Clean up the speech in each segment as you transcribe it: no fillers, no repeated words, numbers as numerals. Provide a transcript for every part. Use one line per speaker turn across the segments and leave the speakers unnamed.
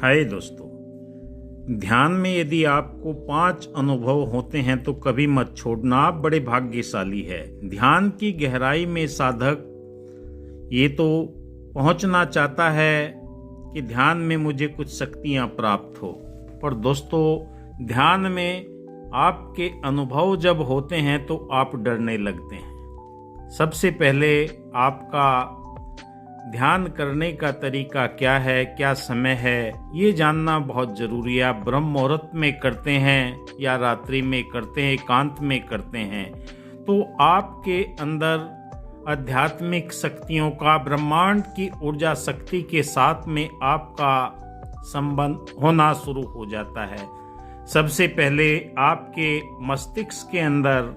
हाय दोस्तों, ध्यान में यदि आपको 5 अनुभव होते हैं तो कभी मत छोड़ना, आप बड़े भाग्यशाली है। ध्यान की गहराई में साधक ये तो पहुंचना चाहता है कि ध्यान में मुझे कुछ शक्तियां प्राप्त हो, पर दोस्तों ध्यान में आपके अनुभव जब होते हैं तो आप डरने लगते हैं। सबसे पहले आपका ध्यान करने का तरीका क्या है, क्या समय है, ये जानना बहुत जरूरी है। आप ब्रह्म मुहूर्त में करते हैं या रात्रि में करते हैं, एकांत में करते हैं, तो आपके अंदर आध्यात्मिक शक्तियों का, ब्रह्मांड की ऊर्जा शक्ति के साथ में आपका संबंध होना शुरू हो जाता है। सबसे पहले आपके मस्तिष्क के अंदर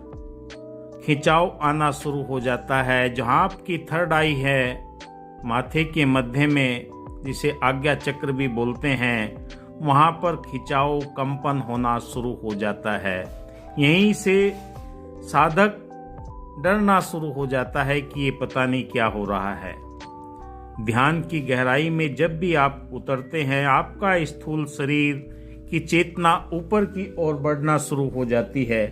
खिंचाव आना शुरू हो जाता है। जहाँ आपकी थर्ड आई है, माथे के मध्य में, जिसे आज्ञा चक्र भी बोलते हैं, वहाँ पर खिंचाव, कंपन होना शुरू हो जाता है। यहीं से साधक डरना शुरू हो जाता है कि ये पता नहीं क्या हो रहा है। ध्यान की गहराई में जब भी आप उतरते हैं, आपका स्थूल शरीर की चेतना ऊपर की ओर बढ़ना शुरू हो जाती है,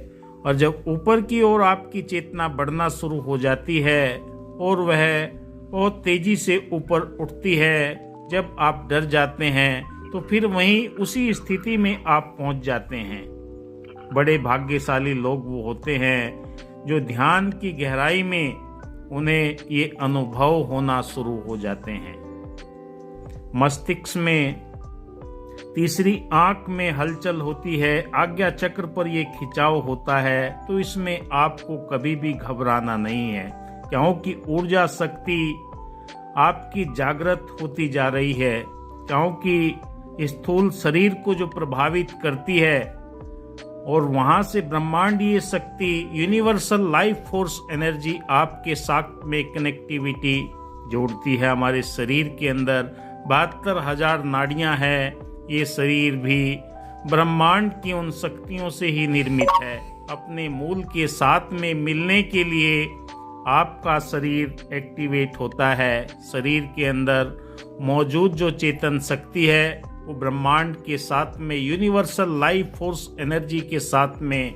और जब ऊपर की ओर आपकी चेतना बढ़ना शुरू हो जाती है और वह बहुत तेजी से ऊपर उठती है, जब आप डर जाते हैं तो फिर वहीं उसी स्थिति में आप पहुंच जाते हैं। बड़े भाग्यशाली लोग वो होते हैं जो ध्यान की गहराई में उन्हें ये अनुभव होना शुरू हो जाते हैं। मस्तिष्क में तीसरी आंख में हलचल होती है, आज्ञा चक्र पर ये खिंचाव होता है, तो इसमें आपको कभी भी घबराना नहीं है, क्योंकि ऊर्जा शक्ति आपकी जागृत होती जा रही है। क्योंकि स्थूल शरीर को जो प्रभावित करती है और वहां से ब्रह्मांडीय शक्ति, यूनिवर्सल लाइफ फोर्स एनर्जी आपके साथ में कनेक्टिविटी जोड़ती है। हमारे शरीर के अंदर 72,000 नाड़ियां हैं। ये शरीर भी ब्रह्मांड की उन शक्तियों से ही निर्मित है। अपने मूल के साथ में मिलने के लिए आपका शरीर एक्टिवेट होता है। शरीर के अंदर मौजूद जो चेतन शक्ति है वो ब्रह्मांड के साथ में, यूनिवर्सल लाइफ फोर्स एनर्जी के साथ में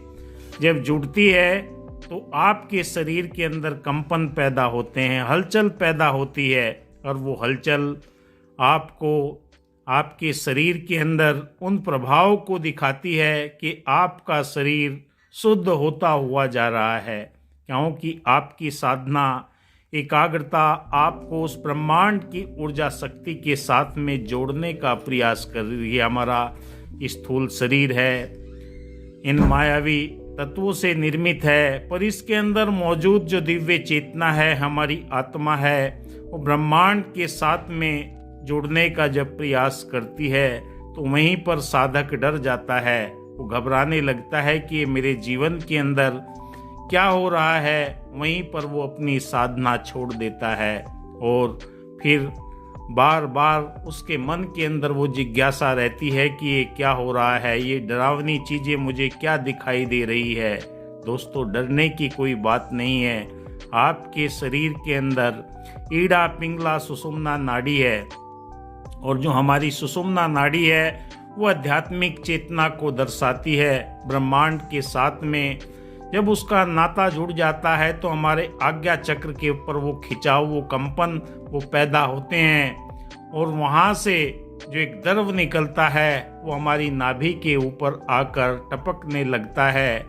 जब जुड़ती है तो आपके शरीर के अंदर कंपन पैदा होते हैं, हलचल पैदा होती है, और वो हलचल आपको आपके शरीर के अंदर उन प्रभाव को दिखाती है कि आपका शरीर शुद्ध होता हुआ जा रहा है। क्योंकि आपकी साधना, एकाग्रता आपको उस ब्रह्मांड की ऊर्जा शक्ति के साथ में जोड़ने का प्रयास कर रही है। हमारा स्थूल शरीर है, इन मायावी तत्वों से निर्मित है, पर इसके अंदर मौजूद जो दिव्य चेतना है, हमारी आत्मा है, वो ब्रह्मांड के साथ में जुड़ने का जब प्रयास करती है तो वहीं पर साधक डर जाता है। वो घबराने लगता है कि ये मेरे जीवन के अंदर क्या हो रहा है। वहीं पर वो अपनी साधना छोड़ देता है और फिर बार बार उसके मन के अंदर वो जिज्ञासा रहती है कि ये क्या हो रहा है, ये डरावनी चीजें मुझे क्या दिखाई दे रही है। दोस्तों, डरने की कोई बात नहीं है। आपके शरीर के अंदर ईड़ा, पिंगला, सुषुम्ना नाड़ी है, और जो हमारी सुषुम्ना नाड़ी है वो आध्यात्मिक चेतना को दर्शाती है। ब्रह्मांड के साथ में जब उसका नाता जुड़ जाता है तो हमारे आज्ञा चक्र के ऊपर वो खिंचाव, वो कंपन वो पैदा होते हैं, और वहाँ से जो एक द्रव निकलता है वो हमारी नाभि के ऊपर आकर टपकने लगता है,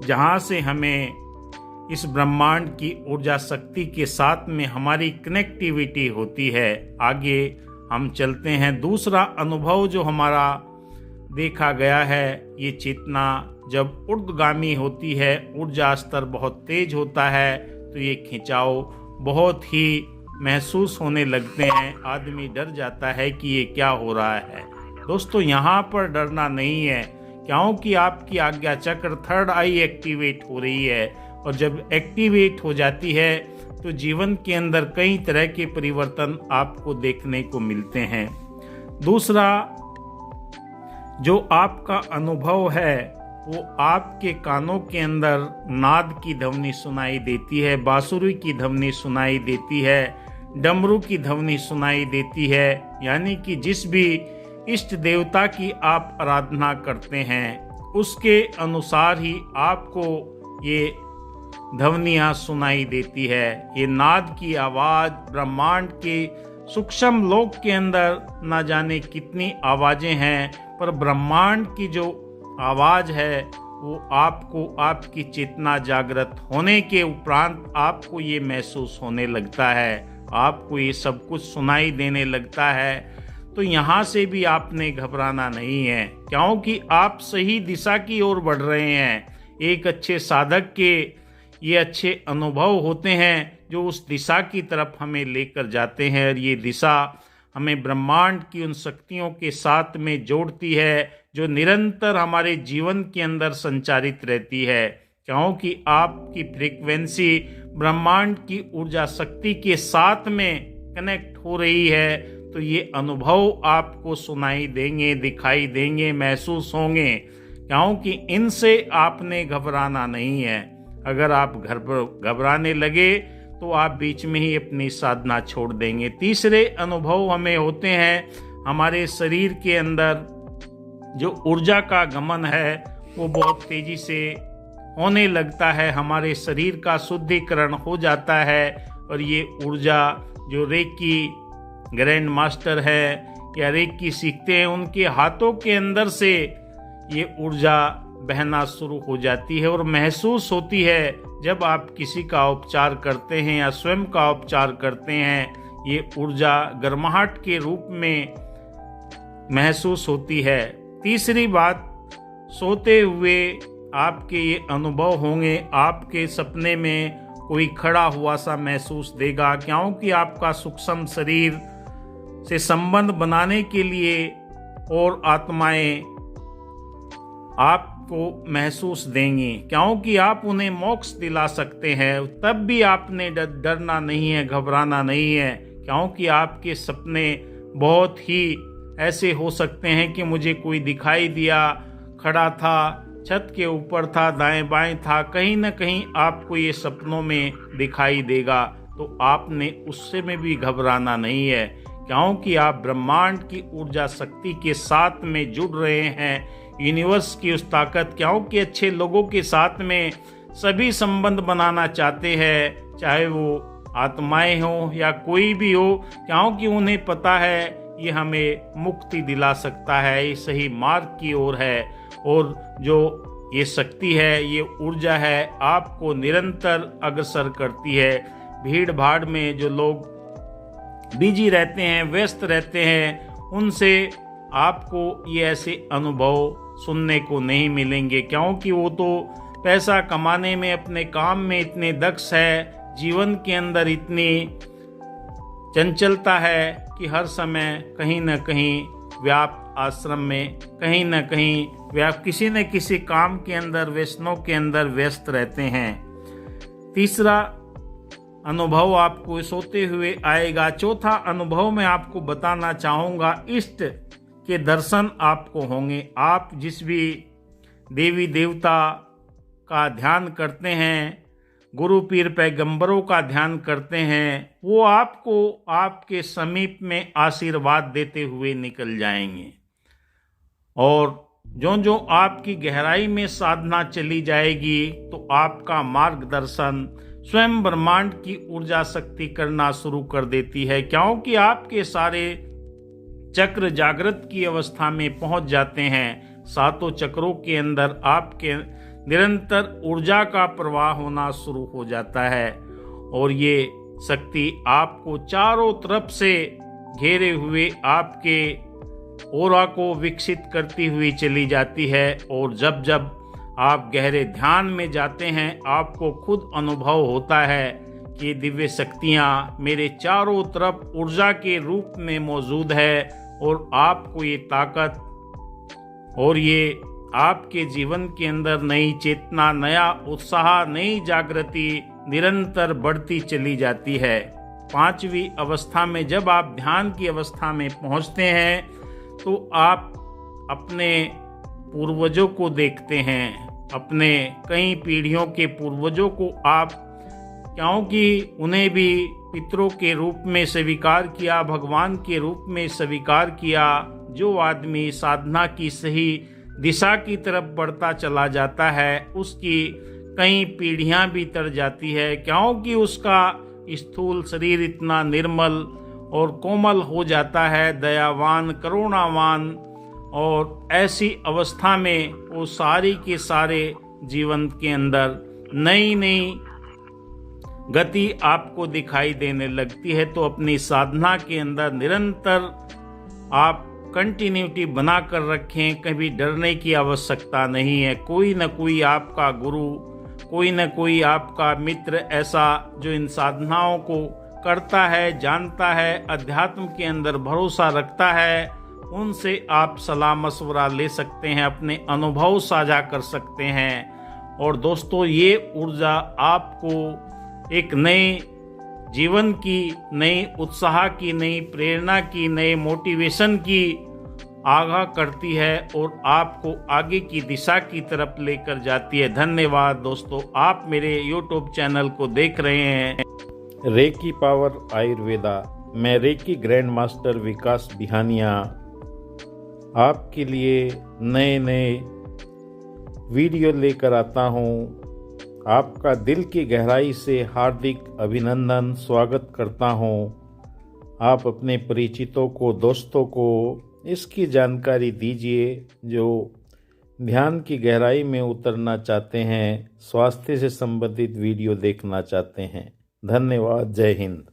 जहाँ से हमें इस ब्रह्मांड की ऊर्जा शक्ति के साथ में हमारी कनेक्टिविटी होती है। आगे हम चलते हैं। दूसरा अनुभव जो हमारा देखा गया है, ये चेतना जब ऊर्ध्वगामी होती है, ऊर्जा स्तर बहुत तेज होता है, तो ये खिंचाव बहुत ही महसूस होने लगते हैं। आदमी डर जाता है कि ये क्या हो रहा है। दोस्तों, यहाँ पर डरना नहीं है, क्योंकि आपकी आज्ञा चक्र, थर्ड आई एक्टिवेट हो रही है, और जब एक्टिवेट हो जाती है तो जीवन के अंदर कई तरह के परिवर्तन आपको देखने को मिलते हैं। दूसरा जो आपका अनुभव है, वो आपके कानों के अंदर नाद की ध्वनि सुनाई देती है, बांसुरी की ध्वनि सुनाई देती है, डमरू की ध्वनि सुनाई देती है। यानी कि जिस भी इष्ट देवता की आप आराधना करते हैं उसके अनुसार ही आपको ये ध्वनियाँ सुनाई देती है। ये नाद की आवाज़ ब्रह्मांड के सूक्ष्म लोक के अंदर न जाने कितनी आवाज़ें हैं, पर ब्रह्मांड की जो आवाज़ है वो आपको आपकी चेतना जागृत होने के उपरांत आपको ये महसूस होने लगता है, आपको ये सब कुछ सुनाई देने लगता है। तो यहाँ से भी आपने घबराना नहीं है, क्योंकि आप सही दिशा की ओर बढ़ रहे हैं। एक अच्छे साधक के ये अच्छे अनुभव होते हैं जो उस दिशा की तरफ हमें लेकर जाते हैं, और ये दिशा हमें ब्रह्मांड की उन शक्तियों के साथ में जोड़ती है जो निरंतर हमारे जीवन के अंदर संचारित रहती है, क्योंकि आपकी फ्रीक्वेंसी ब्रह्मांड की ऊर्जा शक्ति के साथ में कनेक्ट हो रही है। तो ये अनुभव आपको सुनाई देंगे, दिखाई देंगे, महसूस होंगे, क्योंकि इनसे आपने घबराना नहीं है। अगर आप घबराने लगे तो आप बीच में ही अपनी साधना छोड़ देंगे। तीसरे अनुभव हमें होते हैं, हमारे शरीर के अंदर जो ऊर्जा का गमन है वो बहुत तेजी से होने लगता है, हमारे शरीर का शुद्धिकरण हो जाता है, और ये ऊर्जा जो रेकी ग्रैंड मास्टर है या रेकी सीखते हैं उनके हाथों के अंदर से ये ऊर्जा बहना शुरू हो जाती है, और महसूस होती है जब आप किसी का उपचार करते हैं या स्वयं का उपचार करते हैं, ये ऊर्जा गर्माहट के रूप में महसूस होती है। तीसरी बात, सोते हुए आपके ये अनुभव होंगे, आपके सपने में कोई खड़ा हुआ सा महसूस देगा, क्योंकि आपका सूक्ष्म शरीर से संबंध बनाने के लिए और आत्माएं आपको महसूस देंगी, क्योंकि आप उन्हें मोक्ष दिला सकते हैं। तब भी आपने डरना नहीं है, घबराना नहीं है, क्योंकि आपके सपने बहुत ही ऐसे हो सकते हैं कि मुझे कोई दिखाई दिया, खड़ा था, छत के ऊपर था, दाएं बाएं था, कहीं ना कहीं आपको ये सपनों में दिखाई देगा। तो आपने उससे में भी घबराना नहीं है, क्योंकि आप ब्रह्मांड की ऊर्जा शक्ति के साथ में जुड़ रहे हैं, यूनिवर्स की उस ताकत, क्योंकि अच्छे लोगों के साथ में सभी संबंध बनाना चाहते हैं, चाहे वो आत्माएं हो या कोई भी हो, क्योंकि उन्हें पता है ये हमें मुक्ति दिला सकता है, ये सही मार्ग की ओर है, और जो ये शक्ति है, ये ऊर्जा है, आपको निरंतर अग्रसर करती है। भीड़ भाड़ में जो लोग बिजी रहते हैं, व्यस्त रहते हैं, उनसे आपको ये ऐसे अनुभव सुनने को नहीं मिलेंगे, क्योंकि वो तो पैसा कमाने में, अपने काम में इतने दक्ष है, जीवन के अंदर इतनी चंचलता है कि हर समय कहीं न कहीं व्याप आश्रम में, कहीं न कहीं व्याप किसी न किसी काम के अंदर, व्यसनों के अंदर व्यस्त रहते हैं। तीसरा अनुभव आपको सोते हुए आएगा। चौथा अनुभव मैं आपको बताना चाहूँगा, इष्ट के दर्शन आपको होंगे। आप जिस भी देवी देवता का ध्यान करते हैं, गुरु पीर पैगंबरों का ध्यान करते हैं, वो आपको आपके समीप में आशीर्वाद देते हुए निकल जाएंगे, और जो जो आपकी गहराई में साधना चली जाएगी तो आपका मार्गदर्शन स्वयं ब्रह्मांड की ऊर्जा शक्ति करना शुरू कर देती है, क्योंकि आपके सारे चक्र जागृत की अवस्था में पहुंच जाते हैं। सातों चक्रों के अंदर आपके निरंतर ऊर्जा का प्रवाह होना शुरू हो जाता है, और ये शक्ति आपको चारों तरफ से घेरे हुए आपके ओरा को विकसित करती हुई चली जाती है। और जब जब आप गहरे ध्यान में जाते हैं, आपको खुद अनुभव होता है कि दिव्य शक्तियाँ मेरे चारों तरफ ऊर्जा के रूप में मौजूद है, और आपको ये ताकत और ये आपके जीवन के अंदर नई चेतना, नया उत्साह, नई जागृति निरंतर बढ़ती चली जाती है। पांचवी अवस्था में जब आप ध्यान की अवस्था में पहुंचते हैं तो आप अपने पूर्वजों को देखते हैं, अपने कई पीढ़ियों के पूर्वजों को आप, क्योंकि उन्हें भी पितरों के रूप में स्वीकार किया, भगवान के रूप में स्वीकार किया, जो आदमी साधना की सही दिशा की तरफ बढ़ता चला जाता है उसकी कई पीढ़ियां भी तर जाती है, क्योंकि उसका स्थूल शरीर इतना निर्मल और कोमल हो जाता है, दयावान, करुणावान। और ऐसी अवस्था में वो सारी के सारे जीवन के अंदर नई नई गति आपको दिखाई देने लगती है। तो अपनी साधना के अंदर निरंतर आप कंटिन्यूटी बना कर रखें, कभी डरने की आवश्यकता नहीं है। कोई न कोई आपका गुरु, कोई न कोई आपका मित्र ऐसा जो इन साधनाओं को करता है, जानता है, अध्यात्म के अंदर भरोसा रखता है, उनसे आप सलाह मशवरा ले सकते हैं, अपने अनुभव साझा कर सकते हैं। और दोस्तों, ये ऊर्जा आपको एक नए जीवन की, नई उत्साह की, नई प्रेरणा की, नए मोटिवेशन की आगाह करती है और आपको आगे की दिशा की तरफ लेकर जाती है। धन्यवाद दोस्तों, आप मेरे YouTube चैनल को देख रहे हैं रेकी पावर आयुर्वेदा। मैं reiki grand master Vikas Bihania आपके लिए नए नए वीडियो लेकर आता हूँ। आपका दिल की गहराई से हार्दिक अभिनंदन, स्वागत करता हूँ। आप अपने परिचितों को, दोस्तों को इसकी जानकारी दीजिए जो ध्यान की गहराई में उतरना चाहते हैं, स्वास्थ्य से संबंधित वीडियो देखना चाहते हैं। धन्यवाद। जय हिंद।